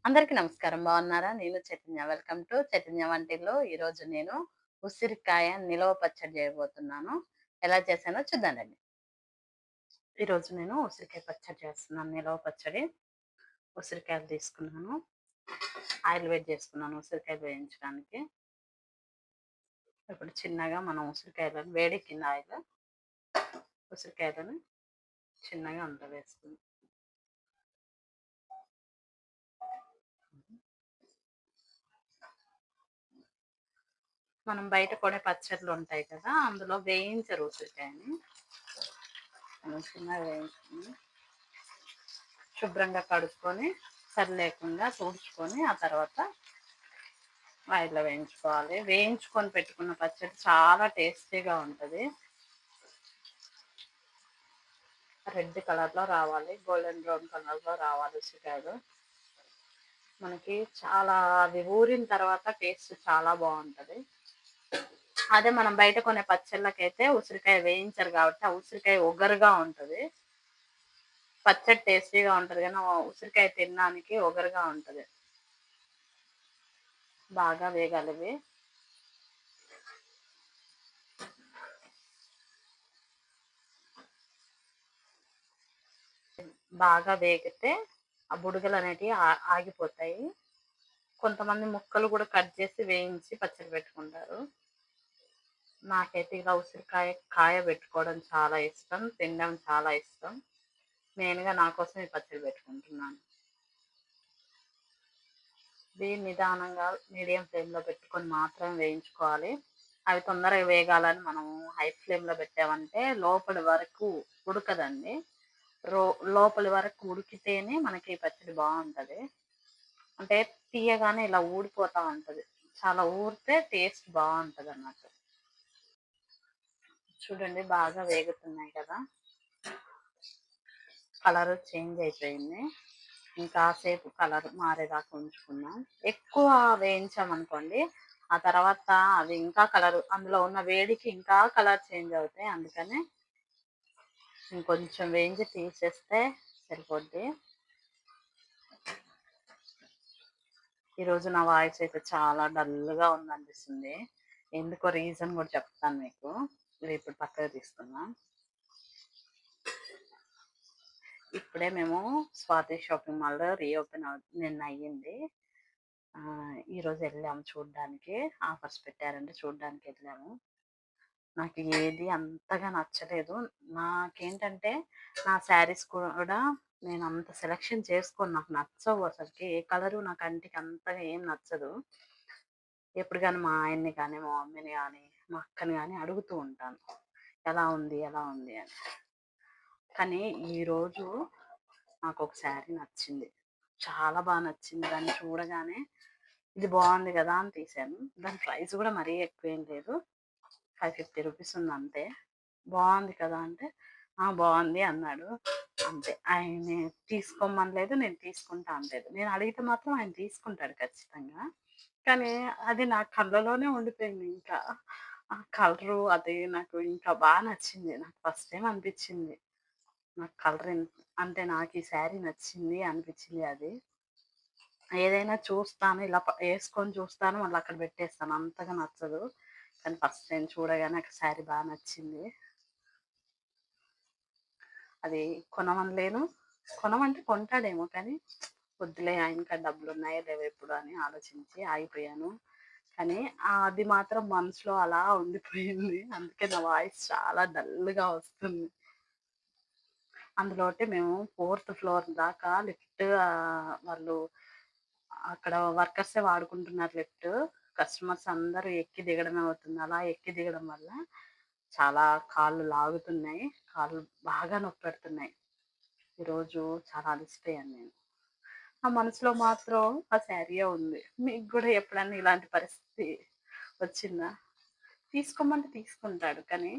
అందరికీ నమస్కారం. బాగున్నారా? నేను చైతన్య. వెల్కమ్ టు చైతన్య వంటిల్లు. ఈరోజు నేను ఉసిరికాయ నిలవ పచ్చడి చేయబోతున్నాను. ఎలా చేశానో చూద్దాం రండి. ఈరోజు నేను ఉసిరికాయ పచ్చడి చేస్తున్నాను. నిలవ పచ్చడి. ఉసిరికాయలు తీసుకున్నాను. ఆయిల్ వేడి చేసుకున్నాను ఉసిరికాయలు వేయించడానికి. ఇప్పుడు చిన్నగా మనం ఉసిరికాయలను వేడెక్కింది ఆయిల్. ఉసిరికాయలను చిన్నగా అందులో వేసుకుందాం. మనం బయట కొనే పచ్చళ్ళు ఉంటాయి కదా! అందులో వేయించరు ఉసిరికాయని. మనం చిన్నగా వేయించుకొని శుభ్రంగా కడుక్కొని తడి లేకుండా తుడుచుకొని ఆ తర్వాత ఆయిల్‌లో వేయించుకోవాలి. వేయించుకొని పెట్టుకున్న పచ్చడి చాలా టేస్టీగా ఉంటది. రెడ్ కలర్‌లో రావాలి. గోల్డెన్ బ్రౌన్ కలర్‌లో రావాలి ఉసిరికాయలు. మనకి చాలా అది ఊరిన తర్వాత టేస్ట్ చాలా బావుంటది. అదే మనం బయట కొనే పచ్చళ్ళకైతే ఉసిరికాయ వేయించరు కాబట్టి ఆ ఉసిరికాయ ఒగరుగా ఉంటది. పచ్చడి టేస్టీగా ఉంటది గానీ ఉసిరికాయ తినడానికి ఒగరుగా ఉంటది. బాగా వేగాలివి. బాగా వేగితే ఆ బుడగలనేటివి ఆగిపోతాయి. కొంతమంది ముక్కలు కూడా కట్ చేసి వేయించి పచ్చడి పెట్టుకుంటారు. నాకైతే ఇలా ఉసిరికాయ కాయ పెట్టుకోవడం చాలా ఇష్టం. తినడం చాలా ఇష్టం. మెయిన్‌గా నా కోసం ఈ పచ్చడి పెట్టుకుంటున్నాను. ఇది నిదానంగా మీడియం ఫ్లేమ్‌లో పెట్టుకొని మాత్రమే వేయించుకోవాలి. అవి తొందరగా వేగాలని మనం హై ఫ్లేమ్‌లో పెట్టామంటే లోపలి వరకు ఉడకదండి. రో లోపలి వరకు ఉడికితేనే మనకి ఈ పచ్చడి బావుంటది. అంటే తీయగానే ఇలా ఊడిపోతా ఉంటది. చాలా ఊరితే టేస్ట్ బావుంటదన్నట్టు. చూడండి బాగా వేగుతున్నాయి కదా! కలర్ చేంజ్ అయిపోయింది. ఇంకాసేపు కలర్ మారేదాకా ఉంచుకుందాం. ఎక్కువ వేయించామనుకోండి, ఆ తర్వాత అవి ఇంకా కలర్ అందులో ఉన్న వేడికి ఇంకా కలర్ చేంజ్ అవుతాయి. అందుకనే ఇంకొంచెం వేయించి తీసేస్తే సరిపోద్ది. ఈరోజు నా వాయిస్ అయితే చాలా డల్‌గా ఉందనిపిస్తుంది. ఎందుకో రీజన్ కూడా చెప్తాను మీకు. ఇది ఇప్పుడు పక్కకు తీసుకుందాం. ఇప్పుడే మేము స్వాతి షాపింగ్ మాల్‌లో రీఓపెన్ నిన్న అయ్యింది. ఈరోజు ఎళ్ళాము చూడ్డానికి. ఆఫర్స్ పెట్టారంటే చూడ్డానికెళ్ళాము. నాకు ఏది అంతగా నచ్చలేదు. నాకేంటంటే నా శారీస్ కూడా నేను అంత సెలక్షన్ చేసుకోను. నాకు నచ్చవు అసలకి. ఏ కలరు నా కంటికి అంతగా ఏం నచ్చదు. ఎప్పుడు గాని మా ఆయన్ని గాని, మా మమ్మీని గాని, మా అక్కని గాని అడుగుతూ ఉంటాను. ఎలా ఉంది? ఎలా ఉంది? అని. కానీ ఈరోజు నాకొక శారీ నచ్చింది. చాలా నచ్చింది. దాన్ని చూడగానే ఇది బావుంది గదా! అని తీశాను. దాని ప్రైస్ గూడా మరీ ఎక్కువేం లేదు. 550 రూపీస్ ఉందంతే. బావుంది కదా! అంటే, "ఆ! బావుంది" అన్నాడు. అంతే. ఆయన్ని తీసుకోమనలేదు. నేను తీసుకుంటా అనలేదు. నేను అడిగితే మాత్రం ఆయన తీసుకుంటాడు ఖచ్చితంగా. కానీ అది నా కళ్ళలోనే ఉండిపోయింది ఇంకా. ఆ కలరు అది నాకు ఇంకా నచ్చింది. నాకు ఫస్ట్ టైమ్ అనిపిచ్చింది. నాకు కలర్ అంటే నాకీ శారీ నచ్చింది అనిపిచ్చింది అది. ఏదైనా చూస్తాను ఇలా ఏసుకొని చూస్తాను మళ్ళీ అక్కడ పెట్టేస్తాను. అంతగా నచ్చదు. కానీ ఫస్ట్ టైమ్ చూడగానే నాకు శారీ నచ్చింది. అది కొనమనలేను. కొనమంటే కొంటాడేమో కానీ, వద్దులే ఆయనకాడ డబ్బులున్నాయో లేవో ఎప్పుడు అని ఆలోచించి ఆగిపోయాను. కానీ అది మాత్రం మనసులో అలా ఉండిపోయింది. అందుకే నా వాయిస్ చాలా డల్‌గా వస్తుంది. అందులోటి మేము ఫోర్త్ ఫ్లోర్ దాకా లిఫ్ట్ వాళ్ళు అక్కడ వర్కర్సే వాడుకుంటున్నారు లిఫ్ట్. కస్టమర్స్ అందరూ ఎక్కి దిగడమే అవుతుంది. అలా ఎక్కి దిగడం వల్ల చాలా కాళ్ళు లాగుతున్నాయి. కాళ్ళు బాగా నొప్పెడుతున్నాయి. ఈరోజు చాలా అలసిపోయాను నేను. నా మనసులో మాత్రం ఆ శారీయే ఉంది. మీకు గూడా ఎప్పుడన్నా ఇలాంటి పరిస్థితి వచ్చిందా? తీసుకోమంటే తీసుకుంటాడు. కానీ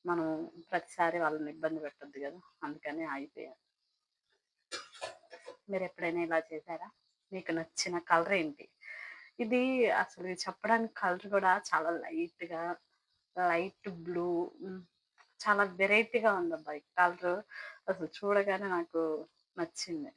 మనం ప్రతిసారి వాళ్ళని ఇబ్బంది పెట్టొద్దు గదా! అందుకని ఆగిపోయాను. మీరెప్పుడైనా ఇలా చేశారా? మీకు నచ్చిన కలర్ ఏంటి? ఇది అసలు చెప్పడానికి కలర్ గూడా చాలా లైట్ బ్లూ చాలా వెరైటీగా ఉందబ్బా! ఈ కలరు. అసలు చూడగానే నాకు నచ్చింది.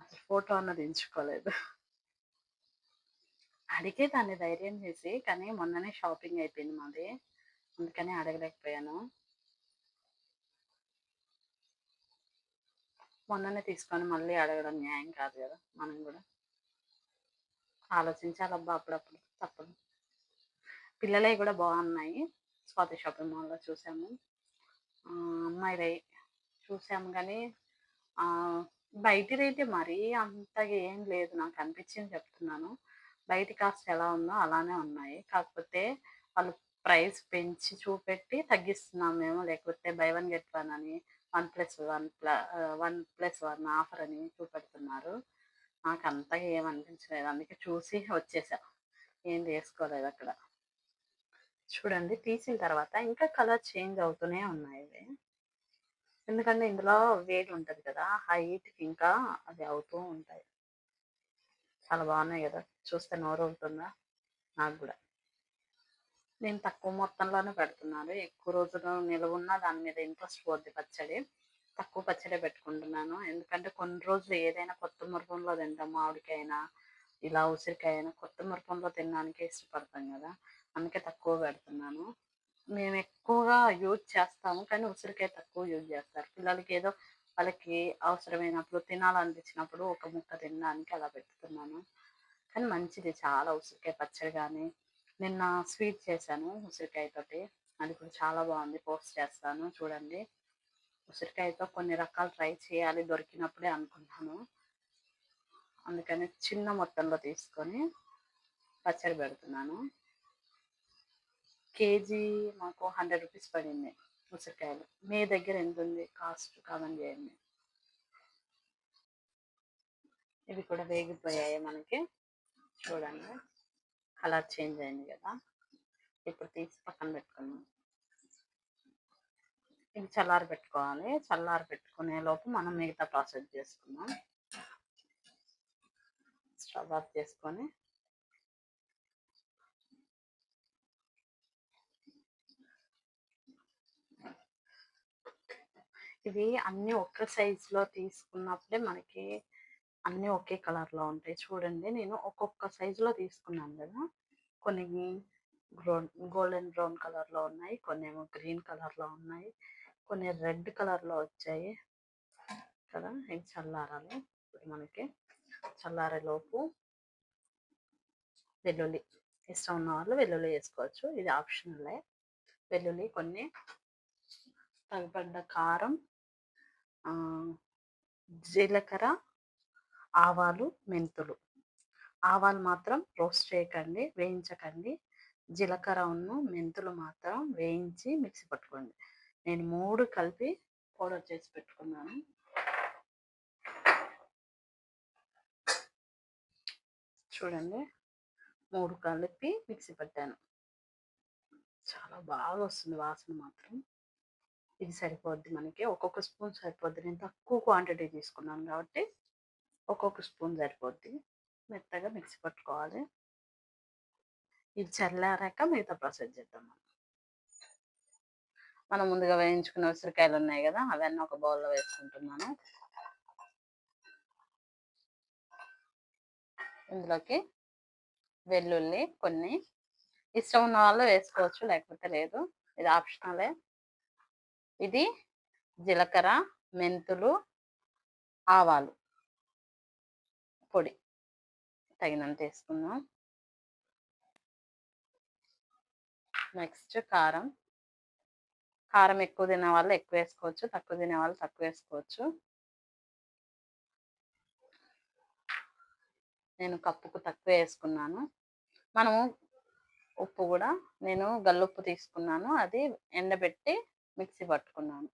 అసలు ఫోటో అన్నది ఎంచుకోలేదు. అడిగేదాన్ని ధైర్యం చేసి. కానీ మొన్ననే షాపింగ్ అయిపోయింది మాది. అందుకని అడగలేకపోయాను. మొన్ననే తీసుకొని మళ్ళీ అడగడం న్యాయం కాదు కదా! మనం గూడా ఆలోచించాలబ్బా అప్పుడప్పుడు. తప్పదు. పిల్లలయి గూడా బావున్నాయి. స్వాతి షాపింగ్ మాల్‌లో చూసాము. అమ్మాయిలయి చూసాము గానీ ఆహ్, బయటిదైతే మరీ అంతగా ఏం లేదు. నాకనిపించింది చెప్తున్నాను. బయట కాస్ట్ ఎలా ఉందో అలానే ఉన్నాయి. కాకపోతే వాళ్ళు ప్రైస్ పెంచి చూపెట్టి తగ్గిస్తున్నామేమో, లేకపోతే బై వన్ గెట్ వన్ అని 1+1 ఆఫర్ అని చూపెడుతున్నారు. నాకంతగా ఏమనిపించలేదు. అందుకే చూసి వచ్చేసా. ఏం తీసుకోలేదక్కడ. చూడండి తీసిన తర్వాత ఇంకా కలర్ చేంజ్ అవుతూనే ఉన్నాయి ఇవి. ఎందుకంటే ఇందులో వేడి ఉంటది కదా! హీట్‌కి ఇంకా అవి అవుతూ ఉంటాయి. చాలా బాగున్నాయి గదా! చూస్తే నోరూరుతుందా? నాకు గూడా. నేను తక్కువ మొత్తంలోనే పెడుతున్నాను. ఎక్కువ రోజులు నిలవున్నా దాని మీద ఇంట్రెస్ట్ పోద్ది పచ్చడి. తక్కువ పచ్చడే పెట్టుకుంటున్నాను. ఎందుకంటే కొన్ని రోజులు ఏదైనా కొత్త రూపంలో తింటాం. మామిడికాయైనా, ఇలా ఉసిరికాయైనా కొత్త రూపంలో తినడానికే ఇష్టపడతాం గదా! అందుకే తక్కువ పెడుతున్నాను. మేమెక్కువగా యూజ్ చేస్తాము. కానీ ఉసిరికాయ తక్కువ యూజ్ చేస్తారు. పిల్లలకేదో వాళ్ళకి అవసరమైనప్పుడు, తినాలనిపించినప్పుడు ఒక ముక్క తినడానికి అలా పెడుతున్నాను. కానీ మంచిది చాలా ఉసిరికాయ పచ్చడి గానీ, నిన్న స్వీట్ చేశాను ఉసిరికాయతోటి. అది కూడా చాలా బావుంది. పోస్ట్ చేస్తాను చూడండి. ఉసిరికాయతో కొన్ని రకాలు ట్రై చేయాలి దొరికినప్పుడే అనుకున్నాను. అందుకని చిన్న మొత్తంలో తీసుకొని పచ్చడి పెడుతున్నాను. కేజీ మాకు 100 రూపీస్ పడింది ఉసిరికాయలు. మీ దగ్గర ఎంతుంది కాస్ట్ కామెంట్ చేయండి. ఇవి కూడా వేగిపోయాయి మనకి. చూడండి కలర్ చేంజ్ అయింది కదా! ఇప్పుడు తీసి పక్కన పెట్టుకున్నాం. ఇది చల్లారి పెట్టుకోవాలి. చల్లారి పెట్టుకునే లోపు మనం మిగతా ప్రాసెస్ చేసుకుందాం. స్టవ్ ఆఫ్ చేసుకొని ఇవి అన్నీ ఒక్క సైజులో తీసుకున్నప్పుడే మనకి అన్నీ ఒకే కలర్‌లో ఉంటాయి. చూడండి నేను ఒక్కొక్క సైజులో తీసుకున్నాను గదా! కొన్ని గోల్డెన్ బ్రౌన్ కలర్‌లో ఉన్నాయి. కొన్నేమో గ్రీన్ కలర్‌లో ఉన్నాయి. కొన్ని రెడ్ కలర్‌లో వచ్చాయి కదా! ఇవి చల్లారాలి. ఇప్పుడు మనకి చల్లారేలోపు వెల్లుల్లి ఇష్టం ఉన్న వాళ్ళు వెల్లుల్లి వేసుకోవచ్చు. ఇది ఆప్షనలే. వెల్లుల్లి కొన్ని, తగినంత కారం, జీలకర్ర, ఆవాలు, మెంతులు. ఆవాలు మాత్రం రోస్ట్ చేయకండి, వేయించకండి. జీలకర్రను, మెంతులు మాత్రం వేయించి మిక్సీ పట్టుకోండి. నేను 3 కలిపి పౌడర్ చేసి పెట్టుకున్నాను. చూడండి 3 కలిపి మిక్సీ పట్టాను. చాలా బాగా వస్తుంది వాసన మాత్రం. ఇది సరిపోద్ది మనకి. ఒక్కొక్క స్పూన్ సరిపోద్ది. నేను తక్కువ క్వాంటిటీ తీసుకున్నాను కాబట్టి ఒక్కొక్క స్పూన్ సరిపోద్ది. మెత్తగా మిక్సీ పట్టుకోవాలి. ఇది చల్లారాక మిగతా ప్రాసెస్ చేద్దాం మనం. మనం ముందుగా వేయించుకున్న ఉసిరికాయలు ఉన్నాయి కదా! అవన్నీ ఒక బౌల్‌లో వేసుకుంటున్నాను. ఇందులోకి వెల్లుల్లి కొన్ని, ఇష్టం ఉన్న వాళ్ళు వేసుకోవచ్చు, లేకపోతే లేదు. ఇది ఆప్షనలే. ఇది జీలకర్ర, మెంతులు, ఆవాలు పొడి తగినంత వేసుకుందాం. నెక్స్ట్ కారం. కారం ఎక్కువ తినే వాళ్ళు ఎక్కువ వేసుకోవచ్చు. తక్కువ తినే వాళ్ళు తక్కువ వేసుకోవచ్చు. నేను కప్పుకు తక్కువ వేసుకున్నాను. మనము ఉప్పు కూడా నేను గల్లుప్పు తీసుకున్నాను. అది ఎండబెట్టి మిక్సీ పట్టుకున్నాను.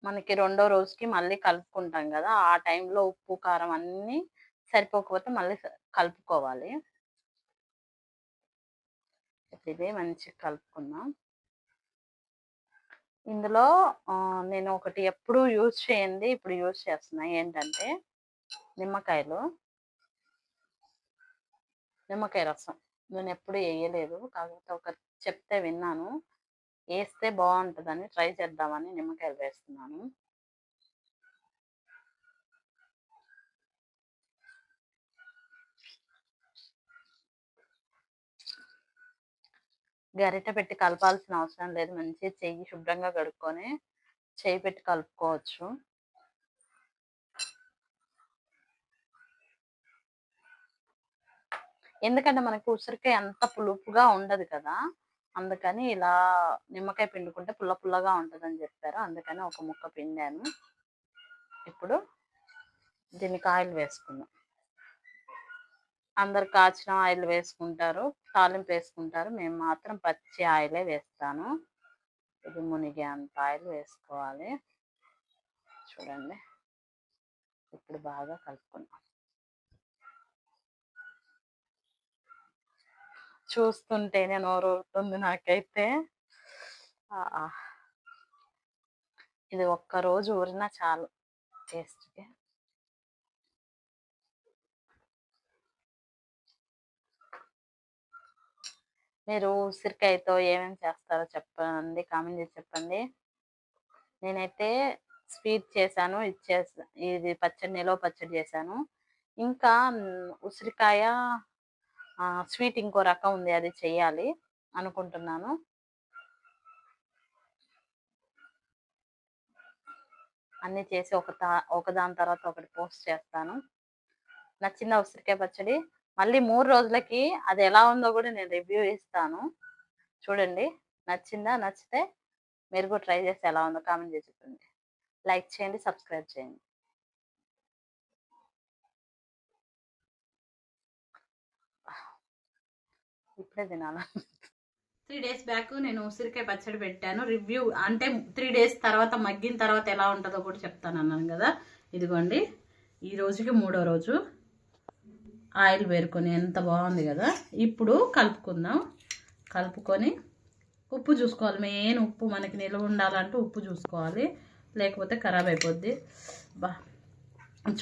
మనకి రెండో రోజుకి మళ్ళీ కలుపుకుంటాం కదా! ఆ టైంలో ఉప్పు, కారం అన్నీ సరిపోకపోతే మళ్ళీ కలుపుకోవాలి. ఇది మంచిగా కలుపుకుందాం. ఇందులో నేను ఒకటి ఎప్పుడూ యూజ్ చేయంది ఇప్పుడు యూజ్ చేస్తున్నా. ఏంటంటే నిమ్మకాయలు. నిమ్మకాయ రసం. నేనెప్పుడు ఎయలేదు. కాకపోతే ఒకరు చెప్తే విన్నాను. ఏస్తే బావుంటదని ట్రై చేద్దామని నిమ్మకాయలు వేస్తున్నాను. గరిట పెట్టి కలపాల్సిన అవసరం లేదు. మంచిగా చెయ్యి శుభ్రంగా కడుక్కొని చెయ్యి పెట్టి కలుపుకోవచ్చు. ఎందుకంటే మనకి ఉసిరికాయ అంత పులుపుగా ఉండదు కదా, అందుకని ఇలా నిమ్మకాయ పిండుకుంటే పుల్ల పుల్లగా ఉంటుందని చెప్పారు. అందుకని ఒక ముక్క పిండాను. ఇప్పుడు దీనికి ఆయిల్ వేసుకుందాం. అందరు కాచిన ఆయిల్ వేసుకుంటారు, తాలింపు వేసుకుంటారు. మేము మాత్రం పచ్చి ఆయిలే వేస్తాను. ఇది మునిగే అంత ఆయిల్ వేసుకోవాలి. చూడండి, ఇప్పుడు బాగా కలుపుకున్నాం. చూస్తుంటేనే నోరూరుతుంది నాకైతే. ఇది ఒక్కరోజు ఊరినా చాలు టేస్ట్కి. మీరు ఉసిరికాయతో ఏమేమి చేస్తారో చెప్పండి, కామెంట్ చేసి చెప్పండి. నేనైతే స్వీట్ చేశాను, ఇది పచ్చడి, నిలవ పచ్చడి చేశాను. ఇంకా ఉసిరికాయ స్వీట్ ఇంకో రకం ఉంది, అది చెయ్యాలి అనుకుంటున్నాను. అన్నీ చేసి ఒకదాని తర్వాత ఒకటి పోస్ట్ చేస్తాను. నచ్చిందా ఉసిరికాయ పచ్చడి? మళ్ళీ 3 రోజులకి అది ఎలా ఉందో కూడా నేను రివ్యూ ఇస్తాను. చూడండి, నచ్చిందా? నచ్చితే మీరు కూడా ట్రై చేసి ఎలా ఉందో కామెంట్ చేసి చెప్పండి. లైక్ చేయండి, సబ్స్క్రైబ్ చేయండి. ఇప్పుడే తినాలా? 3 డేస్ బ్యాక్ నేను ఉసిరికాయ పచ్చడి పెట్టాను రివ్యూ. అంటే 3 డేస్ తర్వాత మగ్గిన తర్వాత ఎలా ఉంటుందో కూడా చెప్తాను అన్నాను కదా. ఇదిగోండి, ఈ రోజుకి 3వ రోజు. ఆయిల్ వేరుకొని ఎంత బాగుంది కదా. ఇప్పుడు కలుపుకుందాం. కలుపుకొని ఉప్పు చూసుకోవాలి. మెయిన్ ఉప్పు మనకి నిల్వ ఉండాలంటే ఉప్పు చూసుకోవాలి, లేకపోతే ఖరాబ్ అయిపోద్ది. బా,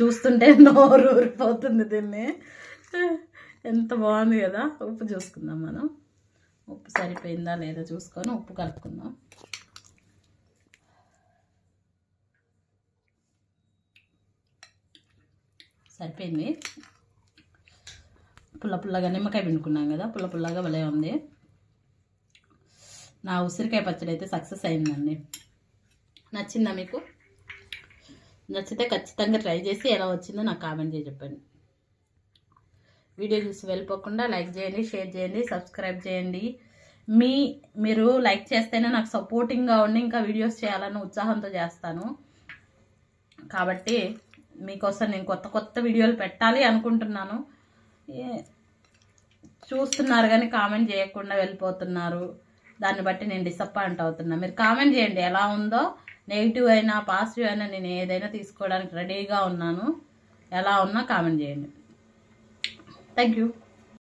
చూస్తుంటే నోరు ఊరిపోతుంది. దీన్ని ఎంత బాగుంది కదా. ఉప్పు చూసుకుందాం మనం. ఉప్పు సరిపోయిందా లేదా చూసుకొని ఉప్పు కలుపుకుందాం. సరిపోయింది. పుల్ల పుల్లగా నిమ్మకాయ పిండుకున్నాం కదా, పుల్ల పుల్లగా భలే ఉంది. నా ఉసిరికాయ పచ్చడి అయితే సక్సెస్ అయిందండి. నచ్చిందా మీకు? నచ్చితే ఖచ్చితంగా ట్రై చేసి ఎలా వచ్చిందో నాకు కామెంట్ చేసి చెప్పండి. వీడియో చూసి వెళ్ళిపోకుండా లైక్ చేయండి, షేర్ చేయండి, సబ్స్క్రైబ్ చేయండి. మీరు లైక్ చేస్తేనే నాకు సపోర్టింగ్గా ఉండి ఇంకా వీడియోస్ చేయాలని ఉత్సాహంతో చేస్తాను. కాబట్టి మీకోసం నేను కొత్త వీడియోలు పెట్టాలి అనుకుంటున్నాను. చూస్తున్నారు కానీ కామెంట్ చేయకుండా వెళ్ళిపోతున్నారు. దాన్ని బట్టి నేను డిసప్పాయింట్ అవుతున్నా. మీరు కామెంట్ చేయండి, ఎలా ఉందో. నెగిటివ్ అయినా పాజిటివ్ అయినా నేను ఏదైనా తీసుకోవడానికి రెడీగా ఉన్నాను. ఎలా ఉన్నా కామెంట్ చేయండి. Thank you.